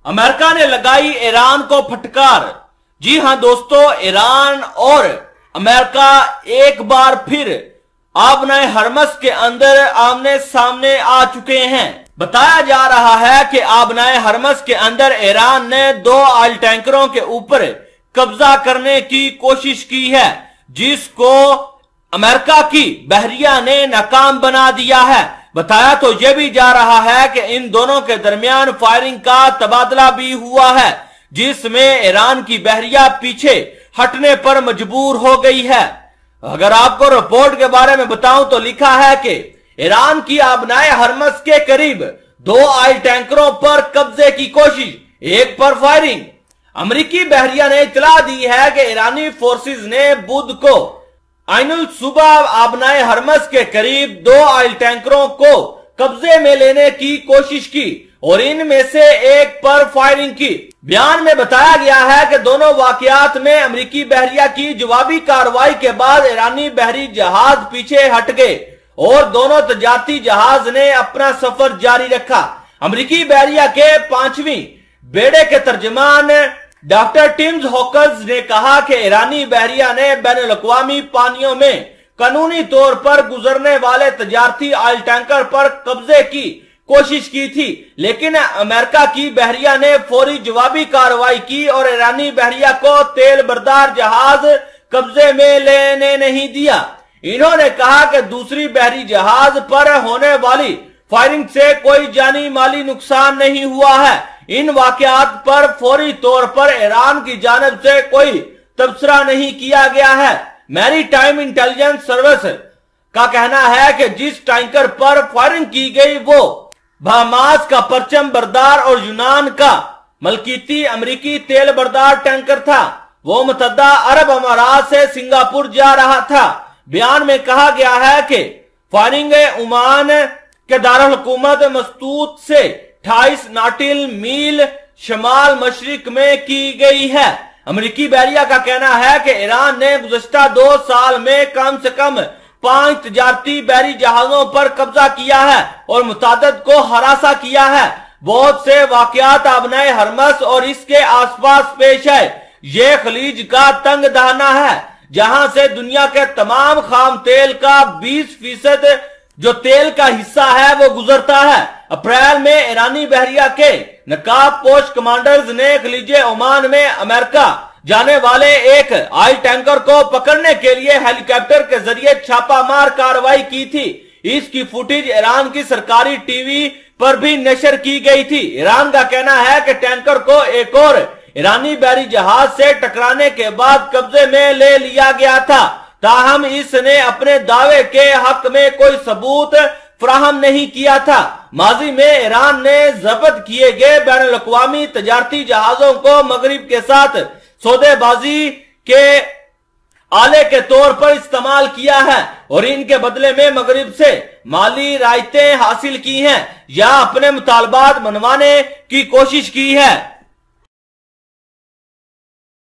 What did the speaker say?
America ने लगाई Iran को फटकार। जी हां दोस्तों, ईरान और अमेरिका एक बार फिर आबनाए हरमस के अंदर आमने सामने आ चुके हैं। बताया जा रहा है कि आबनाए हरमस के अंदर ईरान ने 2 ऑयल टैंकरों के ऊपर कब्जा करने की कोशिश की है, जिसको अमेरिका की बहरिया ने नाकाम बना दिया है। बताया तो यह भी जा रहा है कि इन दोनों के दरमियान फायरिंग का तबादला भी हुआ है, जिसमें ईरान की बहरिया पीछे हटने पर मजबूर हो गई है। अगर आपको रिपोर्ट के बारे में बताऊं तो लिखा है कि ईरान की आबनाए हरमस के करीब 2 ऑयल टैंकरों पर कब्जे की कोशिश, एक पर फायरिंग। अमेरिकी बहरिया ने इतला दी है कि ईरानी फोर्सेस ने बुध को आइनुल सुबह आबनाए हरमस के करीब 2 ऑयल टैंकरों को कब्जे में लेने की कोशिश की और इनमें से एक पर फायरिंग की। बयान में बताया गया है कि दोनों वाकयात में अमेरिकी बहरिया की जवाबी कार्रवाई के बाद ईरानी बहरी जहाज पीछे हट गए और दोनों तजारती जहाज ने अपना सफर जारी रखा। अमेरिकी बहरिया के 5वीं बेड़े के तर्जमान डॉक्टर टिम्स हॉकर्स ने कहा कि ईरानी बहरिया ने बैनुल-अक़वामी पानियों में कानूनी तौर पर गुजरने वाले तजारती ऑयल टैंकर पर कब्जे की कोशिश की थी, लेकिन अमेरिका की बहरिया ने फौरी जवाबी कार्रवाई की और ईरानी बहरिया को तेल बरदार जहाज कब्जे में लेने नहीं दिया। इन्होंने कहा कि दूसरी बहरी जहाज पर होने वाली फायरिंग से कोई जानी माली नुकसान नहीं हुआ है। इन वाकयात पर फौरी तौर पर ईरान की जानिब से कोई तबसरा नहीं किया गया है। मैरीटाइम इंटेलिजेंस सर्विस का कहना है कि जिस टैंकर पर फायरिंग की गई वो बहामास का परचम बरदार और यूनान का मलकीती अमेरिकी तेल बरदार टैंकर था। वो मुत्तहदा अरब अमारात से सिंगापुर जा रहा था। बयान में कहा गया है कि फायरिंग ओमान के दारुल हुकूमत मस्तूत से 28 नाटिल मील शमाल मशरिक में की गई है। अमेरिकी बहरिया का कहना है कि ईरान ने गुज़श्ता 2 साल में कम से कम 5 तजारती बहरी जहाजों पर कब्जा किया है और मुतादिद को हरासा किया है। बहुत से वाकयात आबनाए हरमस और इसके आसपास पेश है। ये खलीज का तंग दहाना है जहां से दुनिया के तमाम खाम तेल का 20% जो तेल का हिस्सा है वो गुजरता है। अप्रैल में ईरानी बहरिया के नकाब पोश कमांडर्स ने खलीजे ओमान में अमेरिका जाने वाले एक ऑयल टैंकर को पकड़ने के लिए हेलीकॉप्टर के जरिए छापामार कार्रवाई की थी। इसकी फुटेज ईरान की सरकारी टीवी पर भी नशर की गई थी। ईरान का कहना है कि टैंकर को एक और ईरानी बहरी जहाज से टकराने के बाद कब्जे में ले लिया गया था, ताहम इसने अपने दावे के हक में कोई सबूत फराहम नहीं किया था। माजी में ईरान ने जब्त किए गए बैनुल-अक़वामी तजारती जहाजों को मगरिब के साथ सौदेबाजी के आले के तौर पर इस्तेमाल किया है और इनके बदले में मगरिब से माली रायतें हासिल की हैं या अपने मुतालबात मनवाने की कोशिश की है।